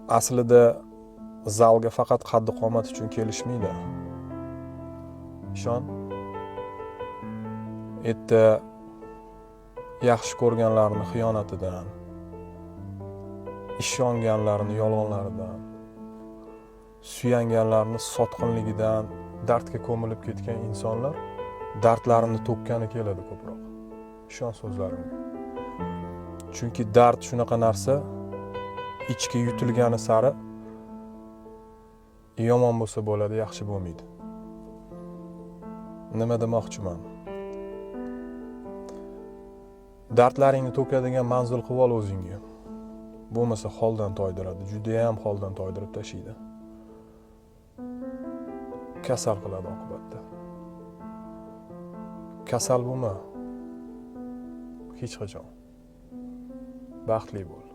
aslida zalga faqat qaddi qomat uchun kelishmaydi. Ishon. Erta yaxshi ko'rganlarni xiyonatidan, ishonganlarni yolg'onlaridan, suyanganlarni sotqinligidan dardga ko'milib ketgan insonlar dardlarini to'kkani keladi ko'proq. Ishon so'zlarimga. Chunki dard shunaqa narsa, ichga yutilgani sari yomon bo'lsa bo'ladi, yaxshi bo'lmaydi. Nima demoqchiman? Dardlaringni to'kadigan manzil qilib ol o'zingga. Bo'lmasa holdan toydiradi, juda ham holdan toydirib tashlaydi. Kasal qiladi oqibatda. Kasal bo'lma. Hech qachon. Baxtli bo'l.